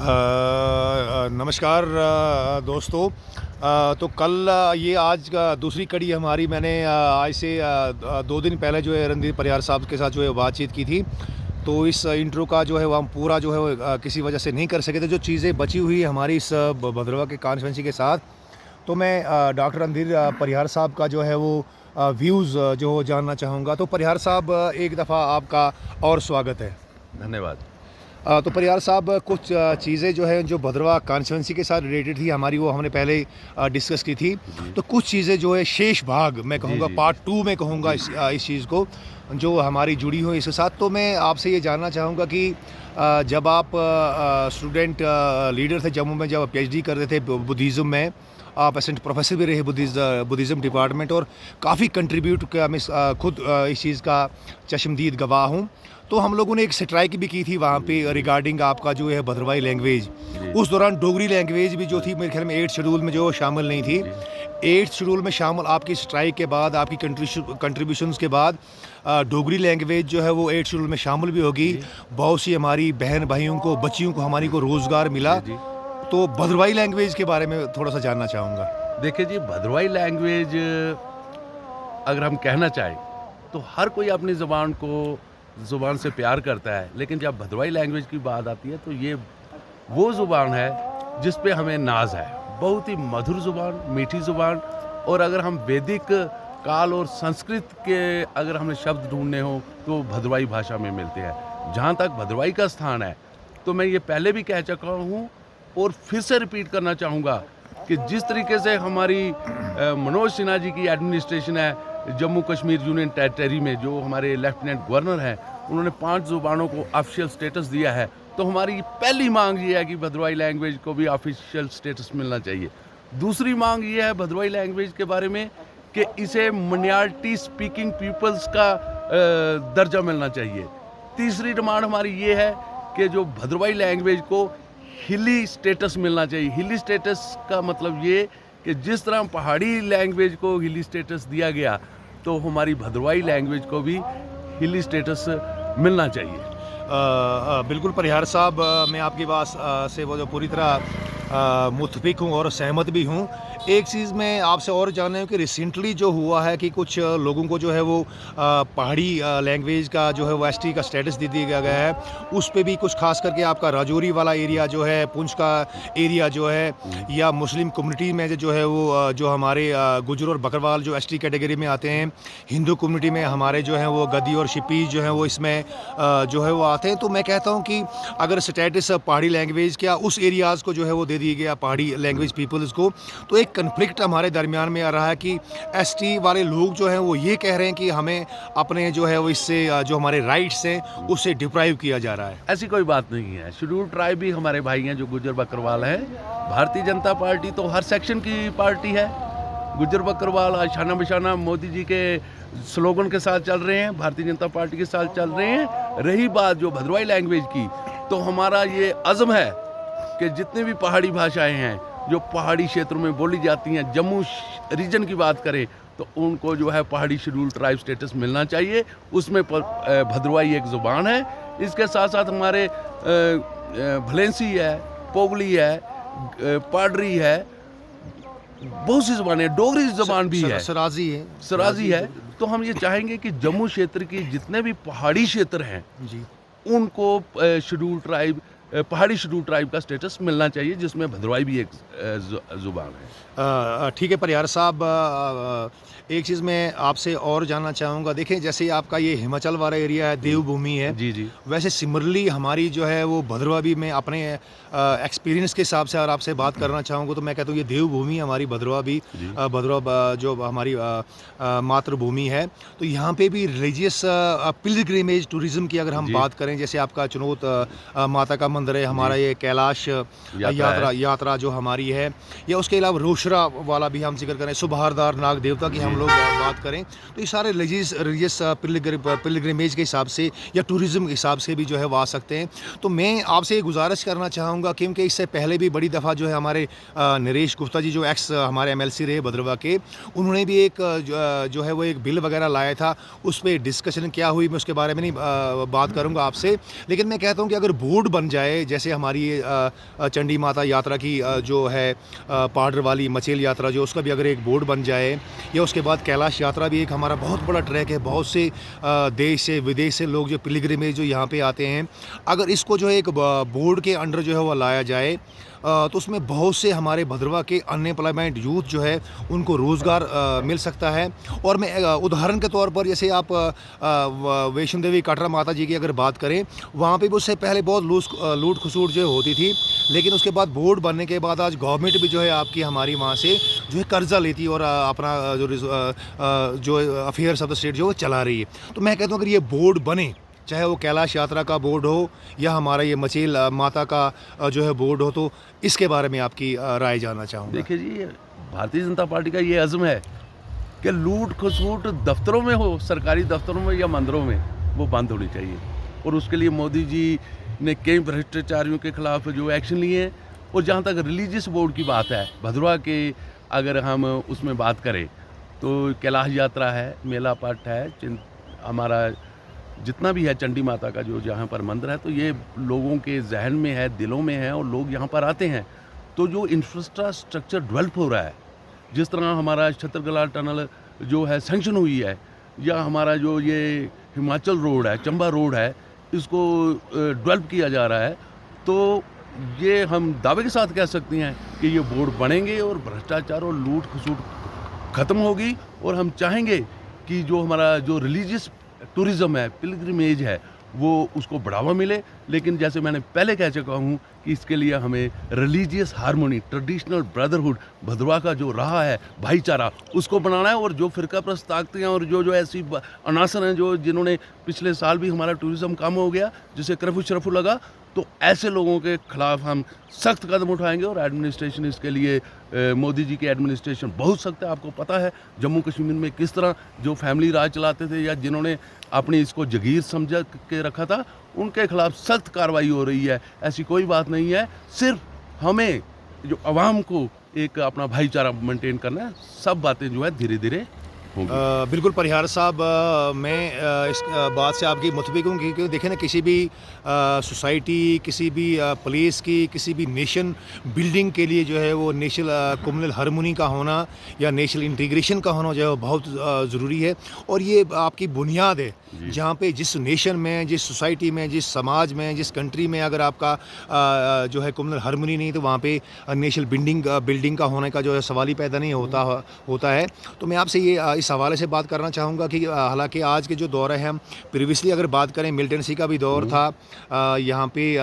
नमस्कार दोस्तों। तो कल ये आज का दूसरी कड़ी हमारी मैंने आज से 2 दिन पहले जो है रणदीप परिहार साहब के साथ जो है बातचीत की थी। तो इस इंट्रो का जो है वो हम पूरा जो है वो किसी वजह से नहीं कर सके थे। जो चीज़ें बची हुई हमारी इस भद्रवा के कॉन्स्टिट्यूंसी के साथ, तो मैं डॉक्टर रणदीप परिहार साहब का जो है वो व्यूज़ जो जानना चाहूँगा। तो परिहार साहब, एक दफ़ा आपका और स्वागत है। धन्यवाद। तो परिहार साहब, कुछ चीज़ें जो है जो भद्रवा कॉन्स्टिट्यूंसी के साथ रिलेटेड थी हमारी, वो हमने पहले डिस्कस की थी। तो कुछ चीज़ें जो है शेष भाग मैं कहूँगा पार्ट 2 में कहूँगा इस चीज़ को, जो हमारी जुड़ी हुई इसके साथ। तो मैं आपसे ये जानना चाहूँगा कि जब आप स्टूडेंट लीडर थे जम्मू में, जब PhD कर रहे थे बुद्धिज़्म में, आप असिस्टेंट प्रोफेसर भी रहे बुद्धिज़्म डिपार्टमेंट, और काफ़ी कंट्रीब्यूट किया। मैं खुद इस चीज़ का चश्मदीद गवाह हूँ। तो हम लोगों ने एक स्ट्राइक भी की थी वहाँ पे रिगार्डिंग आपका जो है भद्रवाही लैंग्वेज। उस दौरान डोगरी लैंग्वेज भी जो थी मेरे ख्याल में 8th शेड्यूल में जो शामिल नहीं थी। 8th शेड्यूल में शामिल आपकी स्ट्राइक के बाद, आपकी कंट्रीब्यूशंस के बाद डोगरी लैंग्वेज जो है वो 8th शेड्यूल में शामिल भी होगी। बहुत सी हमारी बहन भाइयों को, बच्चियों को, हमारी को रोज़गार मिला। तो भद्रवाही लैंग्वेज के बारे में थोड़ा सा जानना चाहूँगा। देखिए जी, भद्रवाही लैंग्वेज अगर हम कहना चाहें तो हर कोई अपनी ज़ुबान से प्यार करता है, लेकिन जब भद्रवाही लैंग्वेज की बात आती है तो ये वो ज़ुबान है जिस पे हमें नाज है। बहुत ही मधुर ज़ुबान, मीठी ज़ुबान। और अगर हम वैदिक काल और संस्कृत के अगर हमें शब्द ढूंढने हो तो भद्रवाही भाषा में मिलते हैं। जहाँ तक भद्रवाही का स्थान है, तो मैं ये पहले भी कह चुका हूँ और फिर से रिपीट करना चाहूँगा कि जिस तरीके से हमारी मनोज सिन्हा जी की एडमिनिस्ट्रेशन है जम्मू कश्मीर यूनियन टेरिटरी में, जो हमारे लेफ्टिनेंट गवर्नर हैं, उन्होंने 5 ज़ुबानों को ऑफिशियल स्टेटस दिया है। तो हमारी पहली मांग ये है कि भद्रवाही लैंग्वेज को भी ऑफिशियल स्टेटस मिलना चाहिए। दूसरी मांग ये है भद्रवाही लैंग्वेज के बारे में कि इसे माइनॉरिटी स्पीकिंग पीपल्स का दर्जा मिलना चाहिए। तीसरी डिमांड हमारी ये है कि जो भद्रवाही लैंग्वेज को हिली स्टेटस मिलना चाहिए। हिली स्टेटस का मतलब ये कि जिस तरह पहाड़ी लैंग्वेज को हिली स्टेटस दिया गया, तो हमारी भद्रवाही लैंग्वेज को भी हिली स्टेटस मिलना चाहिए। बिल्कुल परिहार साहब, मैं आपकी बात से वो जो पूरी तरह मुत्फिक हूँ और सहमत भी हूँ। एक चीज़ मैं आपसे और जानना है कि रिसेंटली जो हुआ है कि कुछ लोगों को जो है वो पहाड़ी लैंग्वेज का जो है वो ST का स्टेटस दे दिया गया है। उस पे भी कुछ खास करके आपका राजौरी वाला एरिया जो है, पुंछ का एरिया जो है, या मुस्लिम कम्युनिटी में जो है वो जो हमारे गुजर और बकरवाल जो ST कैटेगरी में आते हैं, हिंदू कम्युनिटी में हमारे जो हैं वो गद्दी और शिपी जो हैं वो इसमें जो है वो आते हैं। तो मैं कहता हूँ कि अगर स्टेटस पहाड़ी लैंग्वेज क्या उस एरियाज़ को जो है वो दे दिया गया, पहाड़ी लैंग्वेज पीपल्स को, तो एक कन्फ्लिक्ट हमारे दरमियान में आ रहा है कि ST वाले लोग जो हैं वो ये कह रहे हैं कि हमें अपने जो है वो इससे जो हमारे राइट्स हैं उससे डिप्राइव किया जा रहा है। ऐसी कोई बात नहीं है। शेड्यूल ट्राइब भी हमारे भाई हैं जो गुजर बकरवाल हैं। भारतीय जनता पार्टी तो हर सेक्शन की पार्टी है। गुजर बकरवाल आशाना बिशाना मोदी जी के स्लोगन के साथ चल रहे हैं, भारतीय जनता पार्टी के साथ चल रहे हैं। रही बात जो भद्रवाही लैंग्वेज की, तो हमारा ये अज़्म है कि जितनी भी पहाड़ी भाषाएं हैं जो पहाड़ी क्षेत्रों में बोली जाती हैं, जम्मू रीजन की बात करें तो उनको जो है पहाड़ी शेड्यूल ट्राइब स्टेटस मिलना चाहिए। उसमें भद्रवाही एक ज़ुबान है। इसके साथ साथ हमारे भलेंसी है, पोगली है, पाडरी है, बहुत सी ज़ुबानें, डोगरी ज़ुबान भी है, सराजी है। तो हम ये चाहेंगे कि जम्मू क्षेत्र के जितने भी पहाड़ी क्षेत्र हैं जी, उनको पहाड़ी शेड्यूल ट्राइब का स्टेटस मिलना चाहिए, जिसमें भद्रवाही भी एक ज़ुबान है। ठीक है परिहार साहब, एक चीज़ मैं आपसे और जानना चाहूँगा। देखिए, जैसे आपका ये हिमाचल वाला एरिया है, देवभूमि है जी, वैसे सिमिलरली हमारी जो है वो भद्रवा भी, मैं अपने एक्सपीरियंस के हिसाब से अगर आपसे बात करना चाहूँगा तो मैं कहता हूँ ये देवभूमि हमारी भद्रवा भी, भद्रवा जो हमारी मातृभूमि है। तो यहाँ पे भी रिलीजियस पिलग्रिमेज टूरिज़्म की अगर हम बात करें, जैसे आपका चुनौत माता का मंदिर है, हमारा ये कैलाश यात्रा जो हमारी है, या उसके अलावा रोशरा वाला भी हम जिक्र करें, सुबहारदार नाग देवता की हम लोग बात करें, तो ये सारे रिलीजियस पिलग्रिमेज के हिसाब से या टूरिज़्म के हिसाब से भी जो है वो आ सकते हैं। तो मैं आपसे ये गुजारिश करना चाहूँगा, क्योंकि इससे पहले भी बड़ी दफ़ा जो है हमारे नरेश गुप्ता जी जो एक्स हमारे MLC रहे भद्रवा के, उन्होंने भी एक जो है वो एक बिल वगैरह लाया था। उस पर डिस्कशन क्या हुई मैं उसके बारे में नहीं बात करूँगा आपसे, लेकिन मैं कहता हूँ कि अगर बोर्ड बन जाए जाए, जैसे हमारी चंडी माता यात्रा की जो है पाडर वाली मचेल यात्रा जो उसका भी अगर एक बोर्ड बन जाए, या उसके बाद कैलाश यात्रा भी एक हमारा बहुत बड़ा ट्रैक है, बहुत से देश से विदेश से लोग जो पिलग्रिमेज जो यहाँ पे आते हैं, अगर इसको जो है एक बोर्ड के अंडर जो है वो लाया जाए तो उसमें बहुत से हमारे भद्रवा के अनएम्प्लॉयमेंट यूथ जो है उनको रोज़गार मिल सकता है। और मैं उदाहरण के तौर पर जैसे आप वैष्णो देवी कटरा माता जी की अगर बात करें, वहाँ पे भी उससे पहले बहुत लूट खसूट जो होती थी, लेकिन उसके बाद बोर्ड बनने के बाद आज गवर्नमेंट भी जो है आपकी हमारी वहाँ से जो है कर्जा लेती है और अपना जो अफेयर्स ऑफ द स्टेट जो वो चला रही है। तो मैं कहता हूँ अगर ये बोर्ड बने, चाहे वो कैलाश यात्रा का बोर्ड हो या हमारा ये मचेल माता का जो है बोर्ड हो, तो इसके बारे में आपकी राय जानना चाहूँगा। देखिए जी, भारतीय जनता पार्टी का ये अज़्म है कि लूट खसूट दफ्तरों में हो, सरकारी दफ्तरों में या मंदिरों में, वो बंद होनी चाहिए। और उसके लिए मोदी जी ने कई भ्रष्टाचारियों के खिलाफ जो एक्शन लिए हैं। और जहाँ तक रिलीजियस बोर्ड की बात है, भद्रवा के अगर हम उसमें बात करें तो कैलाश यात्रा है, मेला पट है, हमारा जितना भी है चंडी माता का जो जहाँ पर मंदिर है, तो ये लोगों के जहन में है, दिलों में है, और लोग यहाँ पर आते हैं। तो जो इंफ्रास्ट्रक्चर डेवलप हो रहा है, जिस तरह हमारा छतरगला टनल जो है सैंक्शन हुई है, या हमारा जो ये हिमाचल रोड है, चंबा रोड है, इसको डेवलप किया जा रहा है, तो ये हम दावे के साथ कह सकते हैं कि ये बोर्ड बनेंगे और भ्रष्टाचार और लूट खसूट ख़त्म होगी। और हम चाहेंगे कि जो हमारा जो रिलीजियस टूरिज़्म है, पिलग्रिमेज है, वो उसको बढ़ावा मिले। लेकिन जैसे मैंने पहले कह चुका हूँ कि इसके लिए हमें रिलीजियस हार्मोनी, ट्रेडिशनल ब्रदरहुड, भद्रवा का जो रहा है भाईचारा, उसको बनाना है। और जो फ़िरकाप्रस्त ताकतें और जो ऐसी अनासर हैं जो जिन्होंने पिछले साल भी हमारा टूरिज़्म कम हो गया, जिसे करफू शरफू लगा, तो ऐसे लोगों के खिलाफ हम सख्त कदम उठाएंगे। और एडमिनिस्ट्रेशन इसके लिए मोदी जी की एडमिनिस्ट्रेशन बहुत सख्त है। आपको पता है जम्मू कश्मीर में किस तरह जो फैमिली राज चलाते थे या जिन्होंने अपनी इसको जगीर समझ के रखा था, उनके खिलाफ सख्त कार्रवाई हो रही है। ऐसी कोई बात नहीं है, सिर्फ हमें जो आवाम को एक अपना भाईचारा मेंटेन करना है। सब बातें जो है धीरे धीरे होंगी। बिल्कुल परिहार साहब, मैं इस बात से आपकी मुतफिक हूँ, क्योंकि देखें ना, किसी भी सोसाइटी, किसी भी प्लेस की, किसी भी नेशन बिल्डिंग के लिए जो है वो नेशनल कम्युनल हार्मोनी का होना या नेशनल इंटीग्रेशन का होना जो है वो बहुत ज़रूरी है। और ये आपकी बुनियाद है, जहाँ पे जिस नेशन में, जिस सोसाइटी में, जिस समाज में, जिस कंट्री में अगर आपका जो है कम्युनल हार्मोनी नहीं, तो वहाँ पे नेशनल बिल्डिंग का होने का जो है सवाल ही पैदा नहीं होता है। तो मैं आपसे ये इस हवाले से बात करना चाहूँगा कि हालांकि आज के जो दौर है, हम प्रीवियसली अगर बात करें मिलिटेंसी का भी दौर था, यहाँ पे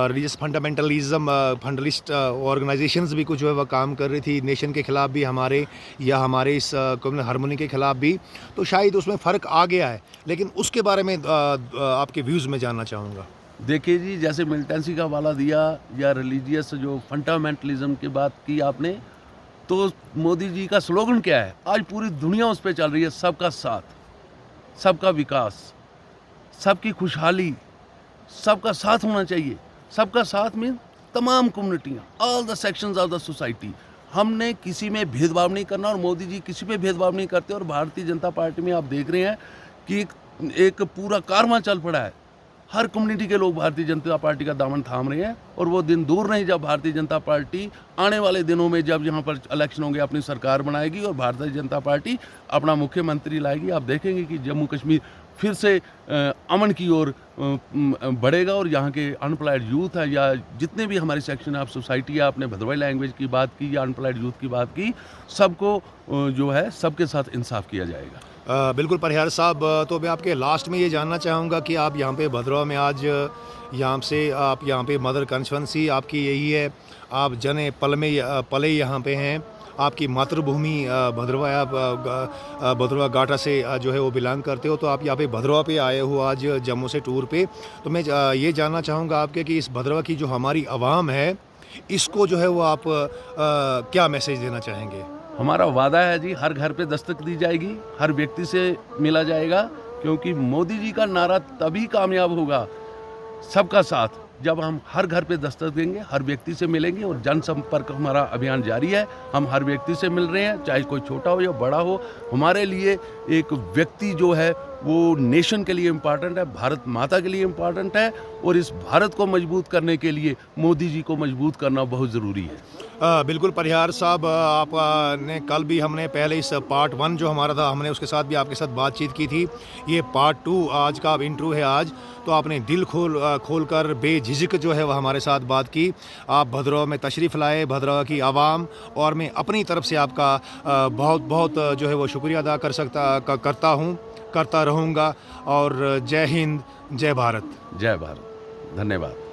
रिलीजियस फंडलिस्ट ऑर्गेनाइजेशंस भी कुछ जो है वह काम कर रही थी नेशन के ख़िलाफ़ भी, हमारे इस कम्युनल हार्मोनी के ख़िलाफ़ भी। तो शायद उसमें फ़र्क आ गया है, लेकिन उसके बारे में आपके व्यूज़ में जानना चाहूँगा। देखिए जी, जैसे मिलिटेंसी का हवाला दिया या रिलीजियस जो फंडामेंटलिज्म की बात की आपने, तो मोदी जी का स्लोगन क्या है? आज पूरी दुनिया उस पर चल रही है, सबका साथ, सबका विकास, सबकी खुशहाली, सबका साथ होना चाहिए। सबका साथ में तमाम कम्युनिटियाँ, all the sections of the society. हमने किसी में भेदभाव नहीं करना, और मोदी जी किसी पे भेदभाव नहीं करते। और भारतीय जनता पार्टी में आप देख रहे हैं कि एक पूरा कारवां चल पड़ा है। हर कम्युनिटी के लोग भारतीय जनता पार्टी का दामन थाम रहे हैं। और वो दिन दूर नहीं जब भारतीय जनता पार्टी आने वाले दिनों में, जब यहाँ पर इलेक्शन होंगे, अपनी सरकार बनाएगी और भारतीय जनता पार्टी अपना मुख्यमंत्री लाएगी। आप देखेंगे कि जम्मू कश्मीर फिर से अमन की ओर बढ़ेगा। और यहाँ के अनएम्प्लॉयड यूथ है या जितने भी हमारे सेक्शन है, आप सोसाइटी है, आपने भद्रवाई लैंग्वेज की बात की या अनएम्प्लॉयड यूथ की बात की, सबको जो है सबके साथ इंसाफ किया जाएगा। बिल्कुल परिहार साहब, तो मैं आपके लास्ट में ये जानना चाहूँगा कि आप यहाँ पे भद्रवा में आज यहाँ से आप यहाँ पे मदर कंस्टिट्यूंसी आपकी यही है, आप जने पले यहाँ पे हैं, आपकी मातृभूमि भद्रवा, आप भद्रवा गाटा से जो है वो बिलोंग करते हो, तो आप यहाँ पे भद्रवा पे आए हो आज जम्मू से टूर पे। तो मैं ये जानना चाहूँगा आपके कि इस भद्रवा की जो हमारी आवाम है, इसको जो है वो आप क्या मैसेज देना चाहेंगे? हमारा वादा है जी, हर घर पे दस्तक दी जाएगी, हर व्यक्ति से मिला जाएगा, क्योंकि मोदी जी का नारा तभी कामयाब होगा, सबका साथ, जब हम हर घर पे दस्तक देंगे, हर व्यक्ति से मिलेंगे। और जनसंपर्क हमारा अभियान जारी है, हम हर व्यक्ति से मिल रहे हैं, चाहे कोई छोटा हो या बड़ा हो। हमारे लिए एक व्यक्ति जो है वो नेशन के लिए इम्पॉर्टेंट है, भारत माता के लिए इम्पॉर्टेंट है, और इस भारत को मजबूत करने के लिए मोदी जी को मजबूत करना बहुत ज़रूरी है। बिल्कुल परिहार साहब, आपने कल भी हमने पहले इस पार्ट 1 जो हमारा था, हमने उसके साथ भी आपके साथ बातचीत की थी। ये पार्ट 2 आज का इंट्रो है आज, तो आपने दिल खोल कर बेझिझक जो है वह हमारे साथ बात की। आप भद्रवाह में तशरीफ़ लाए, भद्रवाह की आवाम और मैं अपनी तरफ से आपका बहुत बहुत जो है वो शुक्रिया अदा करता हूँ, करता रहूँगा। और जय हिंद, जय भारत। जय भारत, धन्यवाद।